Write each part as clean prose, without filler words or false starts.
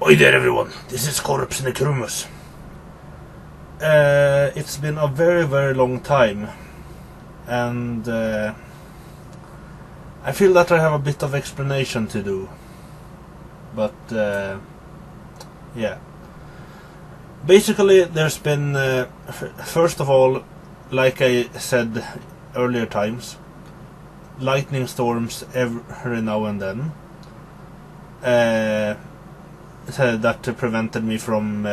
Oi there everyone, this is Corpse Necrumus. It's been a very very long time, and I feel that I have a bit of explanation to do, but yeah. Basically there's been, first of all, like I said earlier times, lightning storms every now and then. That prevented me from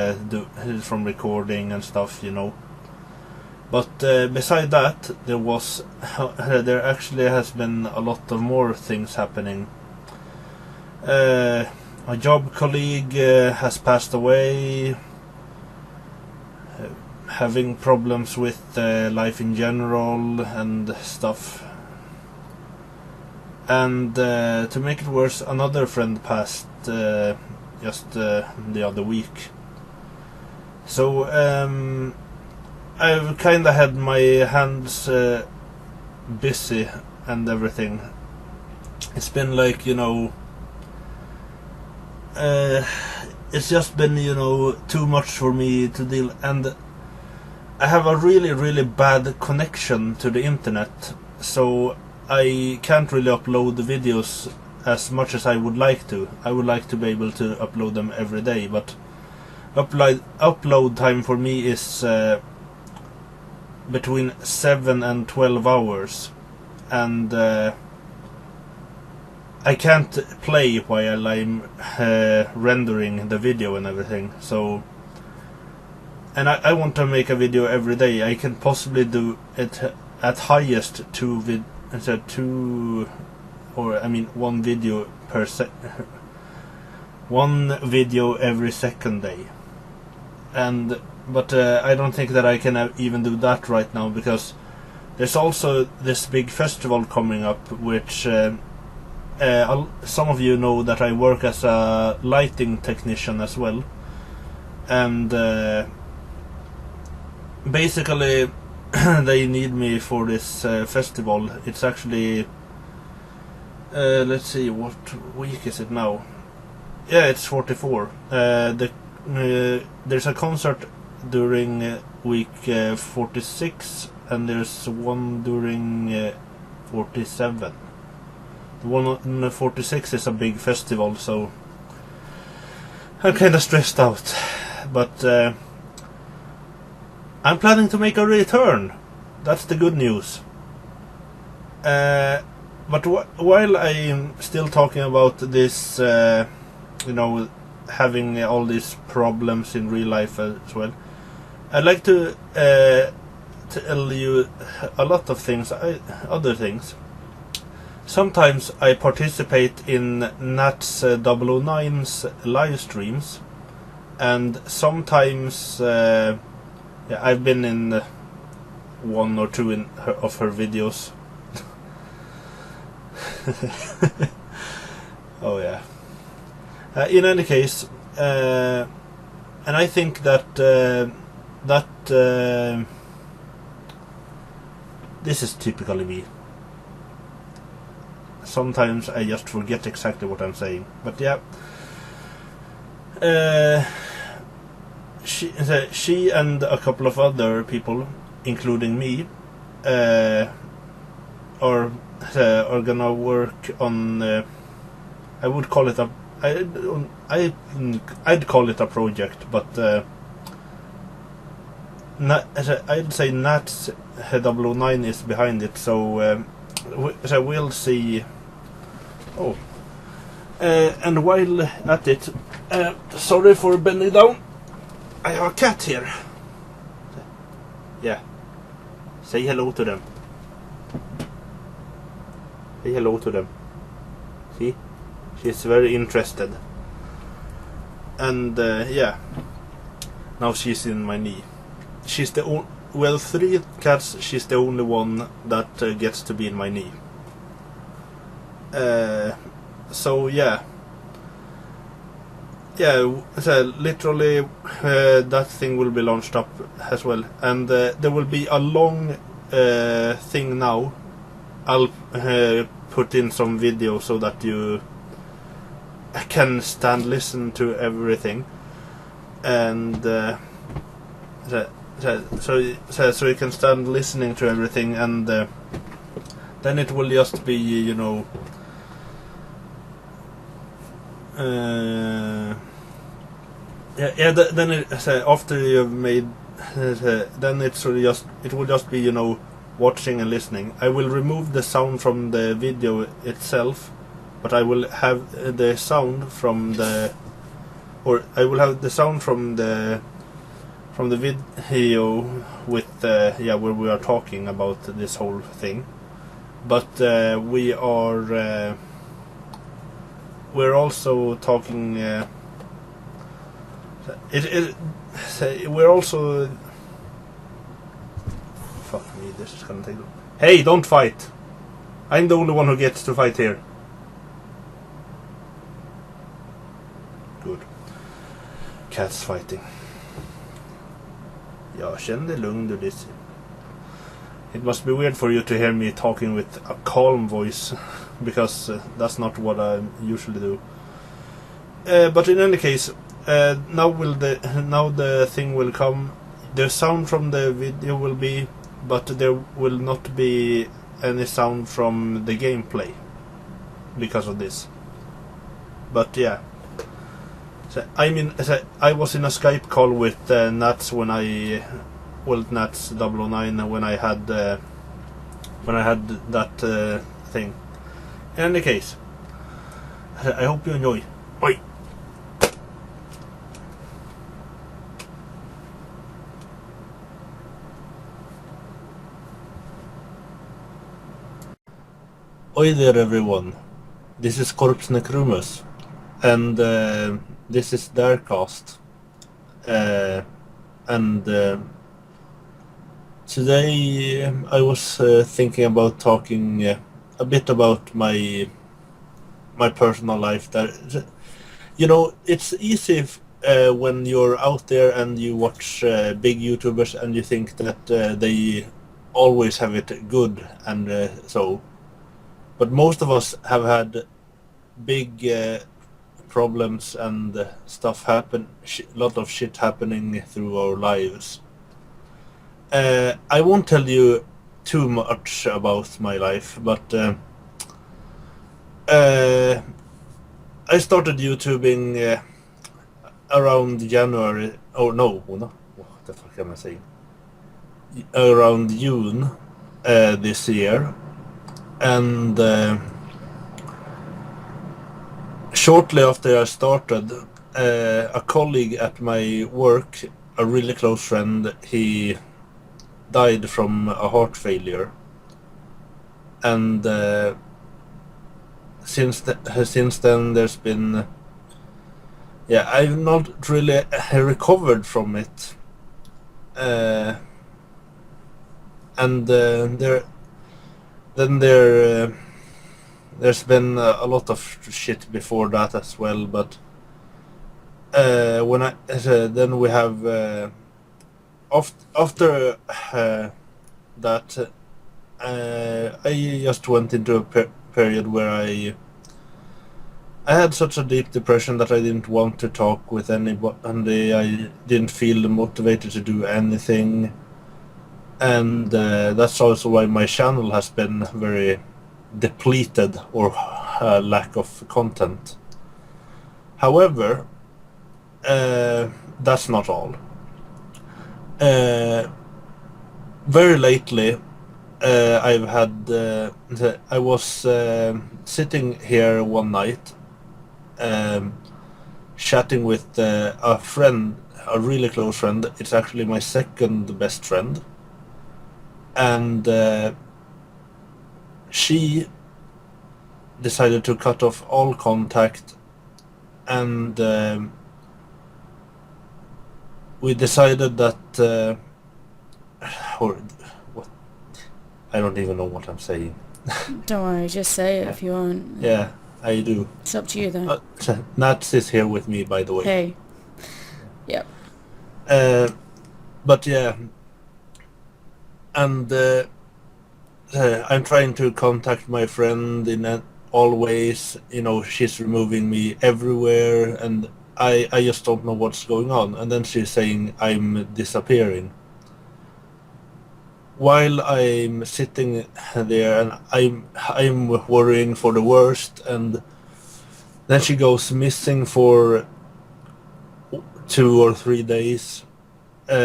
recording and stuff, you know. But beside that, there actually has been a lot of more things happening. A job colleague has passed away, having problems with life in general and stuff. And to make it worse, another friend passed just the other week. So I've kinda had my hands busy and everything. It's been like, you know, it's just been, you know, too much for me to deal, and I have a really really bad connection to the internet, so I can't really upload the videos as much as I would like to. I would like to be able to upload them every day, but upload time for me is between 7 and 12 hours, and I can't play while I'm rendering the video and everything. So, and I want to make a video every day. I can possibly do it at highest one video per one video every second day. But I don't think that I can even do that right now, because there's also this big festival coming up, which some of you know that I work as a lighting technician as well, and basically they need me for this festival. It's actually let's see, what week is it now? Yeah, it's 44. There's a concert during week 46, and there's one during 47. The one on 46 is a big festival, so I'm kinda stressed out. But I'm planning to make a return. That's the good news. But while I'm still talking about this, you know, having all these problems in real life as well, I'd like to tell you a lot of things, other things. Sometimes I participate in Nats 009's live streams, and sometimes I've been in one or two of her videos. Oh yeah. In any case, and I think that this is typically me. Sometimes I just forget exactly what I'm saying, but yeah. She and a couple of other people, including me, are gonna work on. I would call it I'd call it a project, but I'd say Nats 009 is behind it. So we'll see. Oh, and while at it, sorry for bending down. I have a cat here. Yeah. Say hello to them. Say hello to them. See? She's very interested. And yeah. Now she's in my knee. She's the well, 3 cats, she's the only one that gets to be in my knee. So yeah. Yeah, so literally that thing will be launched up as well, and there will be a long thing now. I'll put in some video so that you can stand listen to everything, and so you can stand listening to everything, and then it will just be, you know, then after you've made, then it will just be, you know, watching and listening. I will remove the sound from the video itself, but I will have the sound from the, or I will have the sound from the video with where we are talking about this whole thing. But we're also talking. We're also. Fuck me! This is gonna take. Hey, don't fight! I'm the only one who gets to fight here. Good. Cats fighting. Jag känner lugn, du Lizzie. It must be weird for you to hear me talking with a calm voice, because that's not what I usually do. But in any case, now the thing will come. The sound from the video will be, but there will not be any sound from the gameplay because of this. But yeah, I was in a Skype call with Nats Nats 009 when I had that thing. In any case, I hope you enjoy. Oi. Oi there everyone, this is Corpse Necrumus, and this is Darecast, and today I was thinking about talking a bit about my personal life. That, you know, it's easy when you're out there and you watch big YouTubers and you think that they always have it good, and so. But most of us have had big problems and stuff happen, lot of shit happening through our lives. I won't tell you too much about my life, but I started YouTubing around January. Oh no, what the fuck am I saying? Around June this year. And shortly after I started, a colleague at my work, a really close friend, he died from a heart failure. And since then there's been, I've not really recovered from it. There's been a lot of shit before that as well, but then we have after that I just went into a period where I had such a deep depression that I didn't want to talk with anybody. I didn't feel motivated to do anything. And that's also why my channel has been very depleted, or lack of content. However, that's not all. Very lately, I was sitting here one night, chatting with a friend, a really close friend. It's actually my second best friend. And she decided to cut off all contact, and we decided that or what, I don't even know what I'm saying. Don't worry, just say it if you want. Yeah, I do. It's up to you though. Nats is here with me, by the way. Hey. Yep. But yeah, and I'm trying to contact my friend always, she's removing me everywhere, and I just don't know what's going on. And then she's saying I'm disappearing. While I'm sitting there and I'm worrying for the worst, and then she goes missing for 2 or 3 days.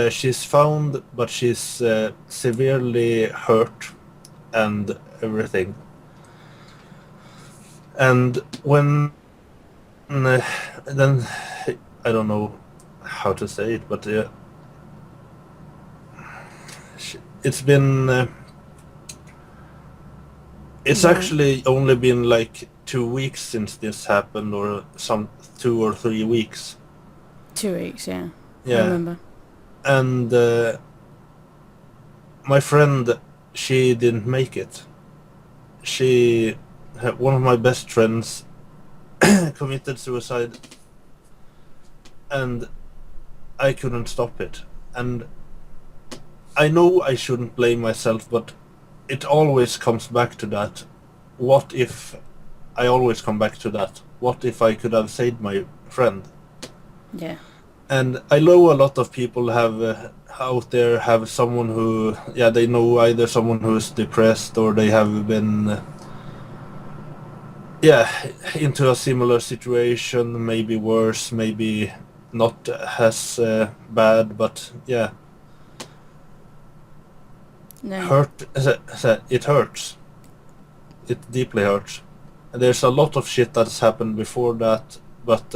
She's found, but she's severely hurt and everything. And when then I don't know how to say it, but it's been it's actually only been like 2 weeks since this happened, or some 2 or 3 weeks. 2 weeks, yeah. Yeah. I remember. And my friend, she didn't make it. One of my best friends committed suicide, and I couldn't stop it. And I know I shouldn't blame myself, but it always comes back to that. What if I always come back to that? What if I could have saved my friend? Yeah. And I know a lot of people have out there have someone who, they know either someone who's depressed, or they have been into a similar situation, maybe worse, maybe not as bad, but No. it hurts. It deeply hurts. And there's a lot of shit that's happened before that, but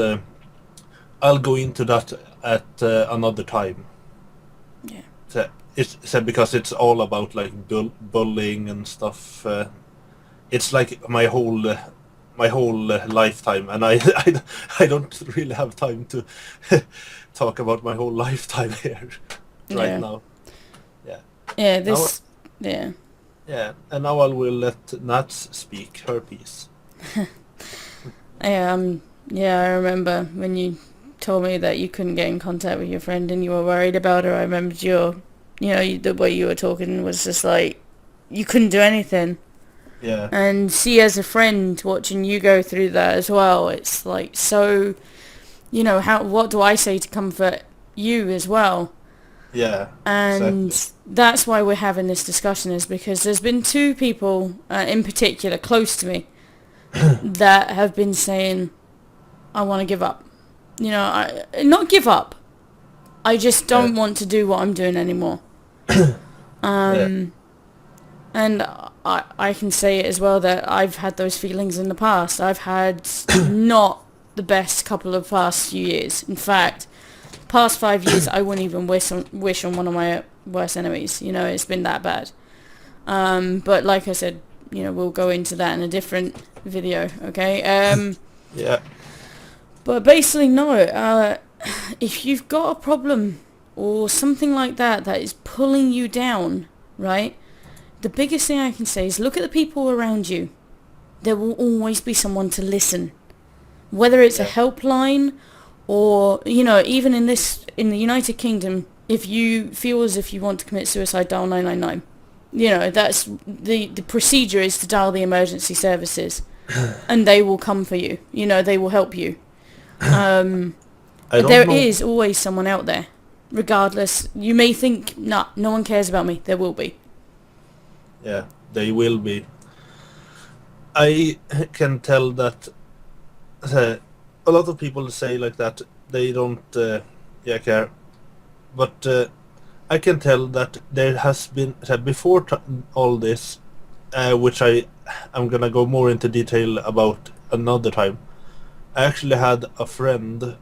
I'll go into that at another time. Yeah. It's because it's all about like bullying and stuff. It's like my whole lifetime, and I don't really have time to talk about my whole lifetime here right now. Yeah, this... Yeah. Yeah, and now I will let Nats speak her piece. I remember when you told me that you couldn't get in contact with your friend and you were worried about her. I remembered the way you were talking was just like, you couldn't do anything. Yeah. And see, as a friend, watching you go through that as well, it's like, so, what do I say to comfort you as well? Yeah. And exactly. That's why we're having this discussion, is because there's been 2 people in particular close to me that have been saying, I want to give up. Not give up. I just don't want to do what I'm doing anymore. And I can say it as well that I've had those feelings in the past. I've had not the best couple of past few years. In fact, past 5 years, I wouldn't even wish on one of my worst enemies. It's been that bad. But like I said, we'll go into that in a different video, okay? Yeah. But basically, no. If you've got a problem or something like that is pulling you down, right? The biggest thing I can say is look at the people around you. There will always be someone to listen. Whether it's a helpline or, even in the United Kingdom, if you feel as if you want to commit suicide, dial 999. That's the procedure is to dial the emergency services and they will come for you. They will help you. There is always someone out there. Regardless, you may think, no one cares about me. There will be. Yeah, they will be. I can tell that a lot of people say like that they don't care, but I can tell that there has been before all this, which I'm gonna go more into detail about another time. I actually had a friend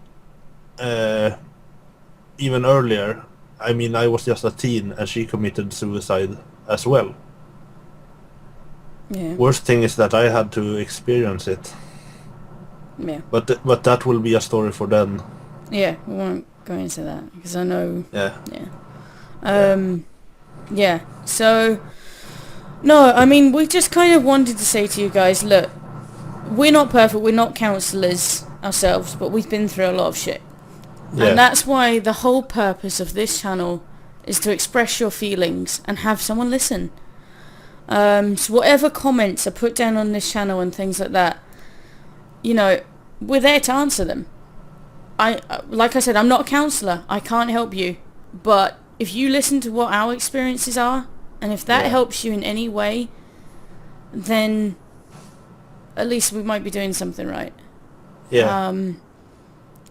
even earlier. I mean, I was just a teen and she committed suicide as well. Yeah. Worst thing is that I had to experience it. Yeah. But that will be a story for then. Yeah, we won't go into that because I know. Yeah. Yeah. Yeah. So, no, I mean, we just kind of wanted to say to you guys, look, we're not perfect, we're not counsellors ourselves, but we've been through a lot of shit. Yeah. And that's why the whole purpose of this channel is to express your feelings and have someone listen. So whatever comments are put down on this channel and things like that, we're there to answer them. Like I said, I'm not a counsellor. I can't help you. But if you listen to what our experiences are, and if that helps you in any way, then at least we might be doing something right. Yeah.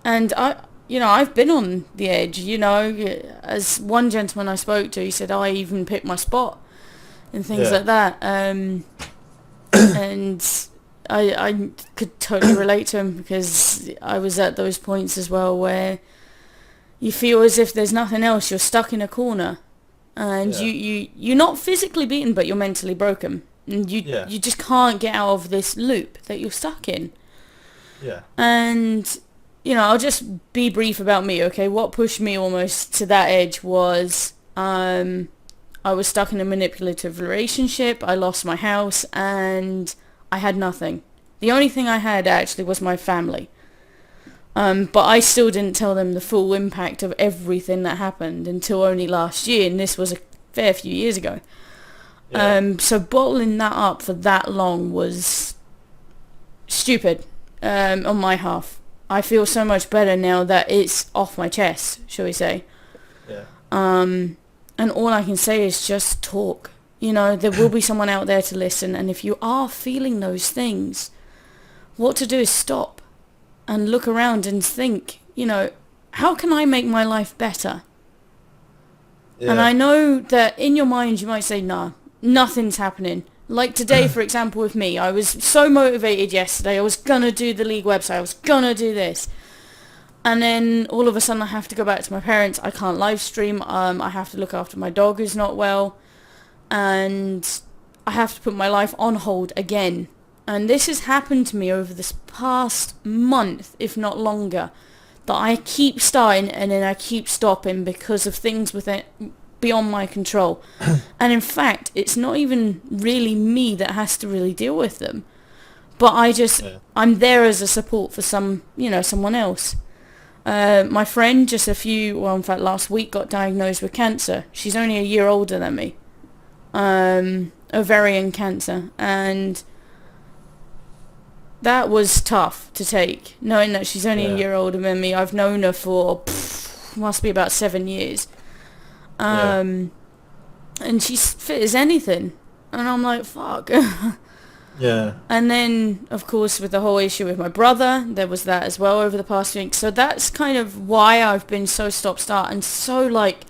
And I've been on the edge, as one gentleman I spoke to, he said, I even picked my spot and things like that. And I could totally relate to him, because I was at those points as well where you feel as if there's nothing else. You're stuck in a corner, and you're not physically beaten, but you're mentally broken. And you just can't get out of this loop that you're stuck in. Yeah. And, I'll just be brief about me, okay? What pushed me almost to that edge was I was stuck in a manipulative relationship. I lost my house, and I had nothing. The only thing I had actually was my family. But I still didn't tell them the full impact of everything that happened until only last year, and this was a fair few years ago. Yeah. So bottling that up for that long was stupid on my half. I feel so much better now that it's off my chest, shall we say. Yeah. And all I can say is just talk. There will be someone out there to listen, and if you are feeling those things, what to do is stop and look around and think, how can I make my life better? Yeah. And I know that in your mind you might say, nah, nothing's happening. Like today, for example, with me, I was so motivated yesterday. I was going to do the league website. I was going to do this. And then all of a sudden I have to go back to my parents. I can't live stream. I have to look after my dog who's not well. And I have to put my life on hold again. And this has happened to me over this past month, if not longer, that I keep starting and then I keep stopping because of things beyond my control. And in fact, it's not even really me that has to really deal with them. But I'm there as a support for someone else. My friend last week got diagnosed with cancer. She's only a year older than me. Ovarian cancer. And that was tough to take, knowing that she's only a year older than me. I've known her for, must be about 7 years. And she's fit as anything. And I'm like, fuck. Yeah. And then, of course, with the whole issue with my brother, there was that as well over the past week. So that's kind of why I've been so stop-start and so like,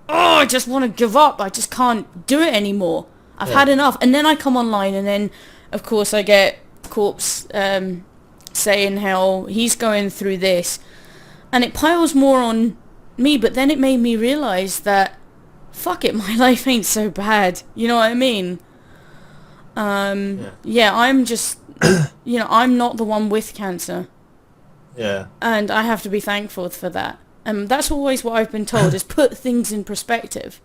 I just want to give up. I just can't do it anymore. I've had enough. And then I come online and then, of course, I get Corpse saying how he's going through this. And it piles more on me. But then it made me realise that, fuck it, my life ain't so bad. You know what I mean? I'm just, I'm not the one with cancer. Yeah. And I have to be thankful for that. And that's always what I've been told, is put things in perspective.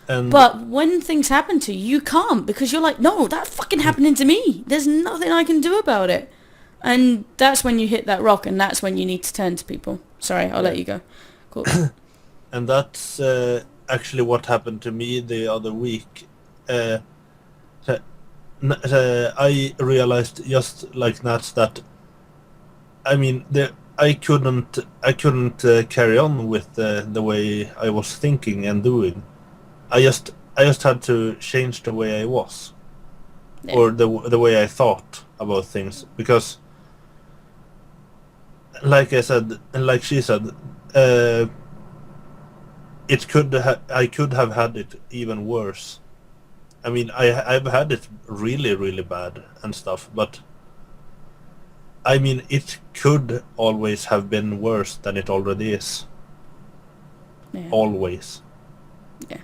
But when things happen to you, you can't, because you're like, no, that's fucking happening to me. There's nothing I can do about it. And that's when you hit that rock, and that's when you need to turn to people. Sorry, I'll let you go. Cool. And that's actually what happened to me the other week. I realized just like that I mean I couldn't carry on with the way I was thinking and doing. I just had to change the way I was, or the way I thought about things, because like I said, and like she said, I could have had it even worse. I mean, I've had it really, really bad and stuff, but I mean, it could always have been worse than it already is. Yeah. Always. Yeah.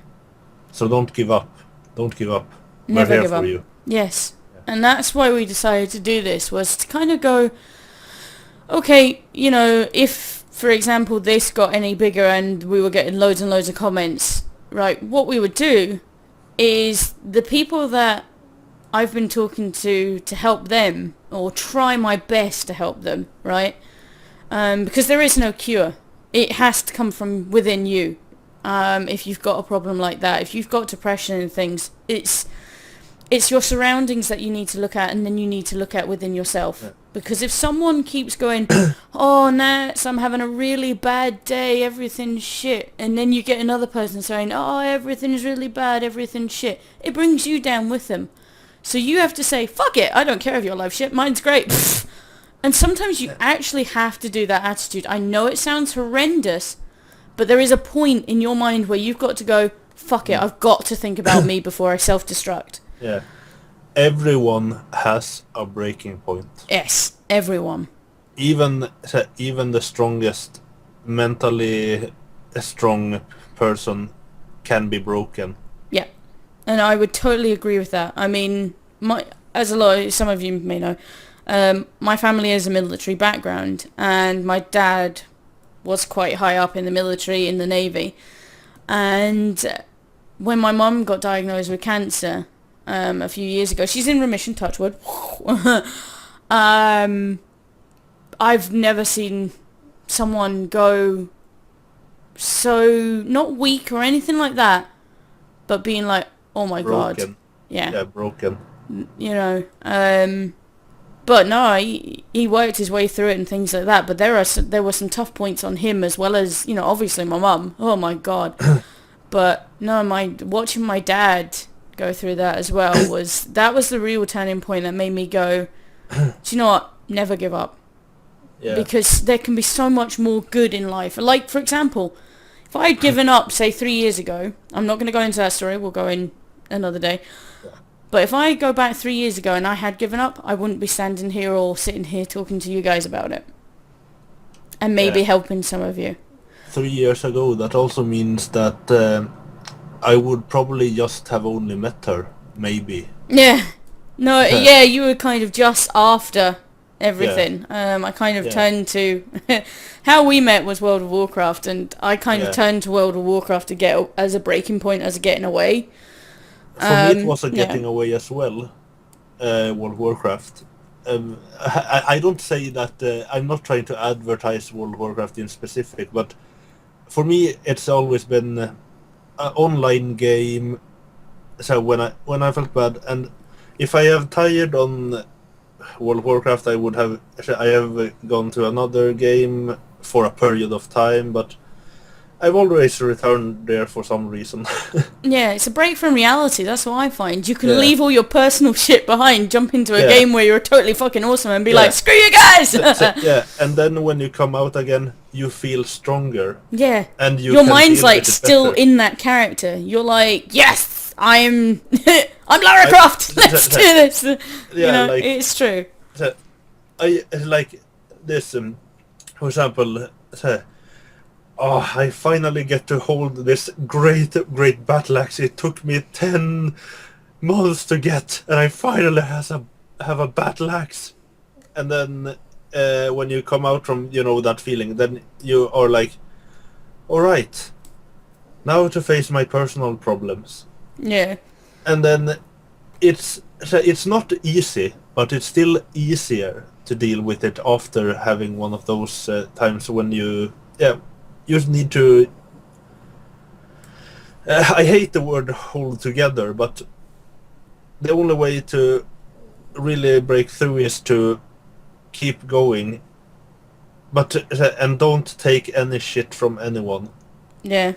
So don't give up. Don't give up. Never We're here give for up. you. Yes. Yeah. And that's why we decided to do this, was to kind of go, okay, if, for example, this got any bigger and we were getting loads and loads of comments, right, what we would do is the people that I've been talking to help them, or try my best to help them, right? Because there is no cure. It has to come from within you. If you've got a problem like that, if you've got depression and things, it's your surroundings that you need to look at, and then you need to look at within yourself. Yeah. Because if someone keeps going, oh, Nats, I'm having a really bad day, everything's shit, and then you get another person saying, oh, everything's really bad, everything's shit, it brings you down with them. So you have to say, fuck it, I don't care if your life's shit, mine's great. And sometimes you actually have to do that attitude. I know it sounds horrendous, but there is a point in your mind where you've got to go, fuck it, I've got to think about me before I self-destruct. Yeah. Everyone has a breaking point. Yes, everyone. Even the strongest, mentally strong person can be broken. Yeah. And I would totally agree with that. I mean, some of you may know, my family has a military background, and my dad was quite high up in the military, in the Navy. And when my mum got diagnosed with cancer a few years ago, she's in remission, touch wood. I've never seen someone go so, not weak or anything like that, but being like, oh my broken. God. Yeah, broken. You know, but no, he worked his way through it and things like that. But there were some tough points on him, as well as, you know, obviously my mum. Oh my God. But no, watching my dad go through that as well was the real turning point that made me go, do you know what? Never give up. Yeah. Because there can be so much more good in life. Like, for example, if I had given up, say, 3 years ago, I'm not going to go into that story, we'll go in another day. But if I go back 3 years ago and I had given up, I wouldn't be standing here or sitting here talking to you guys about it. And maybe helping some of you. 3 years ago, that also means that I would probably just have only met her, maybe. Yeah. No, yeah, you were kind of just after everything. Yeah. I kind of turned to... how we met was World of Warcraft, and I kind of turned to World of Warcraft to get as a breaking point, as a getting away. For me, it was a getting away as well, World of Warcraft. I don't say that... I'm not trying to advertise World of Warcraft in specific, but for me, it's always been an online game. So when I felt bad, and if I have tired on World of Warcraft, I have gone to another game for a period of time, but I've always returned there for some reason. Yeah, it's a break from reality. That's what I find. You can leave all your personal shit behind, jump into a game where you're totally fucking awesome and be like, screw you guys! And then when you come out again, you feel stronger. Yeah. And your mind's like still in that character. You're like, yes, I'm Lara Croft. Let's do this. You know, like, it's true. I like this. For example, I finally get to hold this great battle axe. It took me 10 months to get, and I finally have a battle axe. And then when you come out from, you know, that feeling, then you are like, all right, now to face my personal problems. Yeah. And then it's not easy, but it's still easier to deal with it after having one of those times when you just need to... I hate the word hold together, but the only way to really break through is to keep going, and don't take any shit from anyone. Yeah.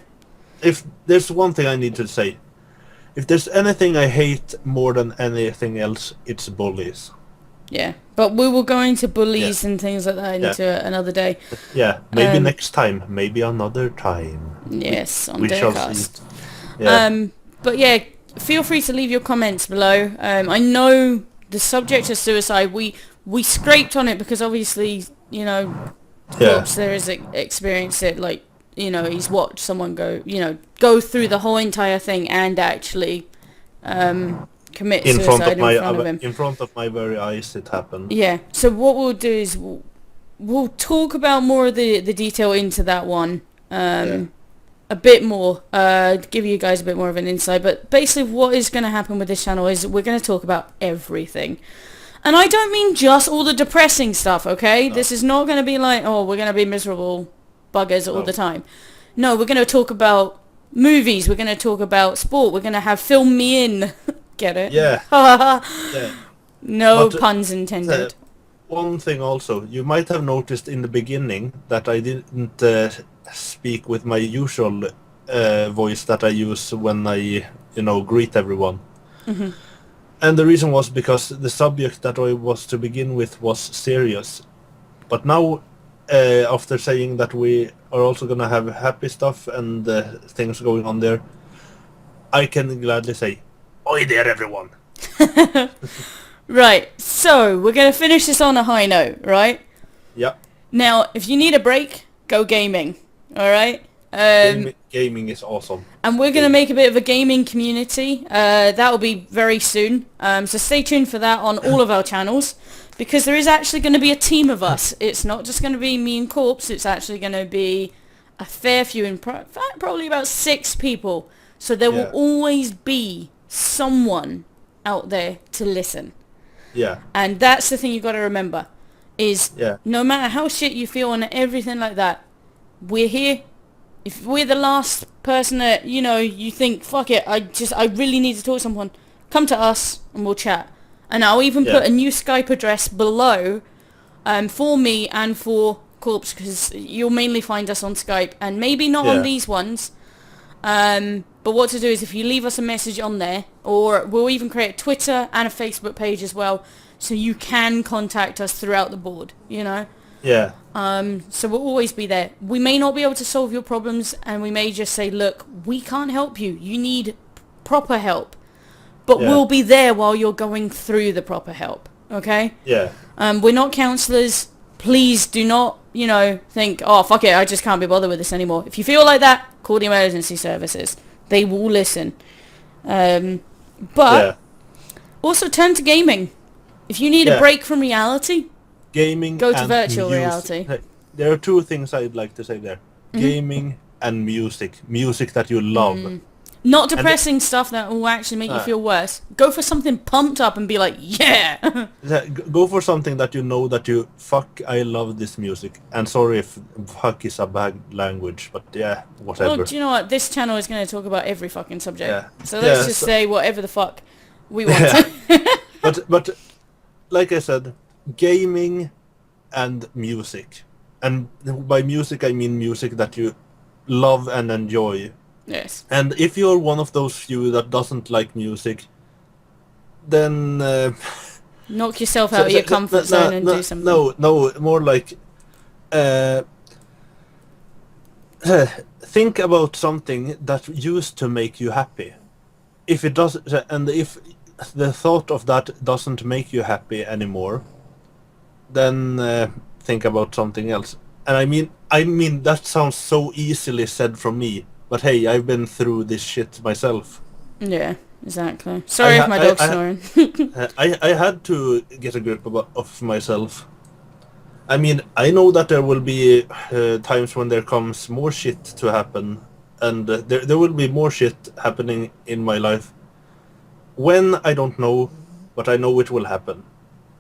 If there's one thing I need to say, if there's anything I hate more than anything else, it's bullies. Yeah, but we will go into bullies and things like that into another day. Yeah, maybe next time, maybe another time. Yes, on we shall see. Darecast. Yeah. But yeah, feel free to leave your comments below. I know the subject of suicide, we scraped on it because obviously, you know, Corpse there has experienced it, like, you know, he's watched someone go through the whole entire thing and actually commit suicide in front of him. In front of my very eyes it happened. Yeah, so what we'll do is we'll talk about more of the detail into that one a bit more, give you guys a bit more of an insight, but basically what is going to happen with this channel is we're going to talk about everything. And I don't mean just all the depressing stuff, okay? No. This is not going to be like, oh, we're going to be miserable buggers all the time. No, we're going to talk about movies, we're going to talk about sport, we're going to have Film Me In Get it? Yeah. Yeah. No But, puns intended. one thing also, you might have noticed in the beginning that I didn't speak with my usual voice that I use when I, greet everyone. Mm-hmm. And the reason was because the subject that I was to begin with was serious. But now, after saying that we are also going to have happy stuff and things going on there, I can gladly say, "Oi there, everyone!" Right, so we're going to finish this on a high note, right? Yeah. Now, if you need a break, go gaming, alright? Gaming is awesome. And we're going to make a bit of a gaming community. That will be very soon. So stay tuned for that on all of our channels. Because there is actually going to be a team of us. It's not just going to be me and Corpse. It's actually going to be a fair few, in fact, probably about 6 people. So there will always be someone out there to listen. Yeah. And that's the thing you've got to remember. Is no matter how shit you feel and everything like that, we're here. If we're the last person that, you think, fuck it, I really need to talk to someone, come to us and we'll chat. And I'll even put a new Skype address below for me and for Corpse, because you'll mainly find us on Skype and maybe not on these ones. But what to do is if you leave us a message on there, or we'll even create a Twitter and a Facebook page as well, so you can contact us throughout the board, Yeah. So we'll always be there. We may not be able to solve your problems, and we may just say, look, we can't help you. You need proper help. But we'll be there while you're going through the proper help, okay? Yeah. We're not counsellors. Please do not, think, oh, fuck it, I just can't be bothered with this anymore. If you feel like that, call the emergency services. They will listen. But also turn to gaming. If you need a break from reality, gaming go to and virtual music. reality. There are 2 things I'd like to say there. Gaming and music. Music that you love. Not depressing stuff that will actually make you feel worse. Go for something pumped up and be like, yeah! Go for something that you know that you, fuck, I love this music. And sorry if fuck is a bad language, but yeah, whatever. Well, do you know what? This channel is going to talk about every fucking subject. Yeah. So let's just say whatever the fuck we want. But like I said, gaming and music. And by music I mean music that you love and enjoy. Yes. And if you're one of those few that doesn't like music, then knock yourself out of your comfort zone and do something. No, more like think about something that used to make you happy. If it does, and if the thought of that doesn't make you happy anymore, then think about something else. And I mean that sounds so easily said from me. But hey, I've been through this shit myself. Yeah, exactly. Sorry if my dog's snoring. I had to get a grip of myself. I mean, I know that there will be times when there comes more shit to happen. And there will be more shit happening in my life. When, I don't know, but I know it will happen.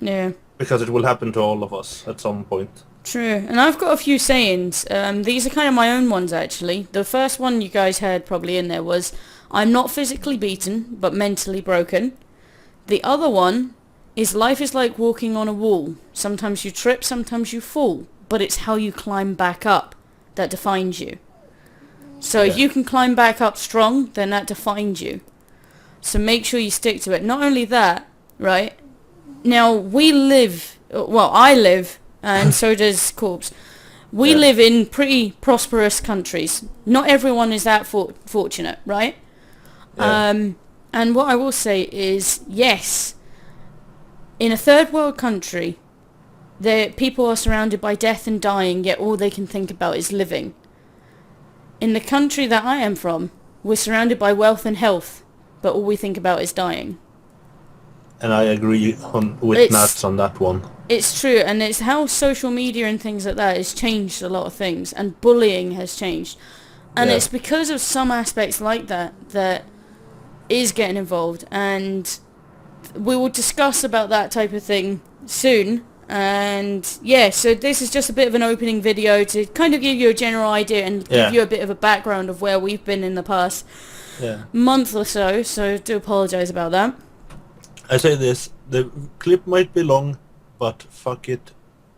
Yeah. Because it will happen to all of us at some point. True, and I've got a few sayings. These are kind of my own ones, actually. The first one you guys heard probably in there was, I'm not physically beaten, but mentally broken. The other one is, life is like walking on a wall. Sometimes you trip, sometimes you fall, but it's how you climb back up that defines you. So if you can climb back up strong, then that defines you. So make sure you stick to it. Not only that, right? Now, I live, and so does Corpse. We live in pretty prosperous countries. Not everyone is that fortunate, right? Yeah. And what I will say is, yes, in a third world country, people are surrounded by death and dying, yet all they can think about is living. In the country that I am from, we're surrounded by wealth and health, but all we think about is dying. And I agree with Nats on that one. It's true, and it's how social media and things like that has changed a lot of things, and bullying has changed. And it's because of some aspects like that is getting involved, and we will discuss about that type of thing soon. And so this is just a bit of an opening video to kind of give you a general idea and give you a bit of a background of where we've been in the past month or so, so I do apologise about that. I say this: the clip might be long, but fuck it,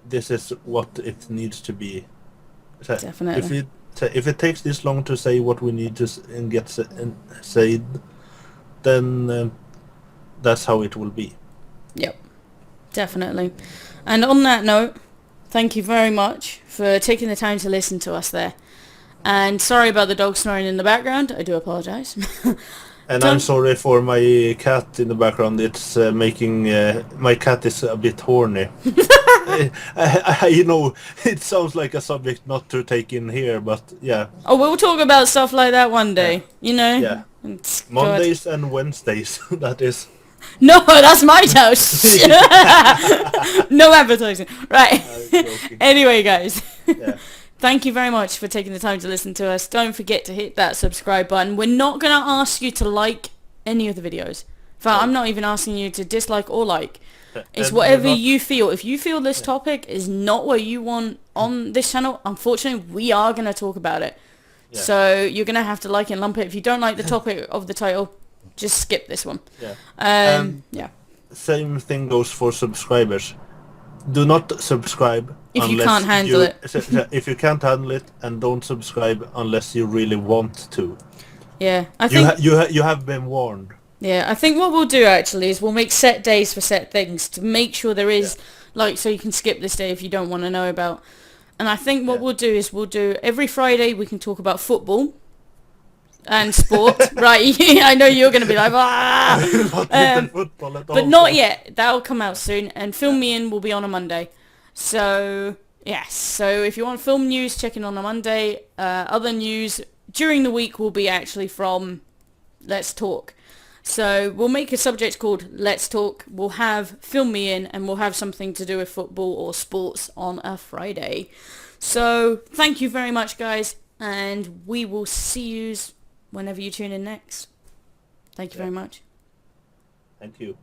this is what it needs to be. So Definitely. if it takes this long to say what we need to and get said, then that's how it will be. Yep, definitely. And on that note, thank you very much for taking the time to listen to us there. And sorry about the dog snoring in the background. I do apologise. And I'm sorry for my cat in the background. It's making... my cat is a bit horny. You know, it sounds like a subject not to take in here, but yeah. Oh, we'll talk about stuff like that one day, you know? Yeah. It's Mondays and Wednesdays, that is. No, that's my toast. No advertising. Right. Anyway, guys. Yeah. Thank you very much for taking the time to listen to us. Don't forget to hit that subscribe button. We're not going to ask you to like any of the videos. In fact, I'm not even asking you to dislike or like. It's whatever you feel. If you feel this topic is not what you want on this channel, unfortunately, we are going to talk about it. Yeah. So you're going to have to like and lump it. If you don't like the topic of the title, just skip this one. Yeah. Yeah. Same thing goes for subscribers. Do not subscribe if you can't handle it. If you can't handle it, and don't subscribe unless you really want to. Yeah, I think you have been warned. Yeah, I think what we'll do actually is we'll make set days for set things to make sure there is like, so you can skip this day if you don't want to know about. And I think what we'll do is we'll do every Friday we can talk about football and sport. Right, I know you're going to be like, not football at all, but not yet. That'll come out soon. And Film Me In will be on a Monday. So yes, so if you want film news, check in on a Monday. Other news during the week will be actually from Let's Talk. So we'll make a subject called Let's Talk. We'll have Film Me In, and we'll have something to do with football or sports on a Friday. So thank you very much, guys, and we will see you whenever you tune in next. Thank you very much. Thank you.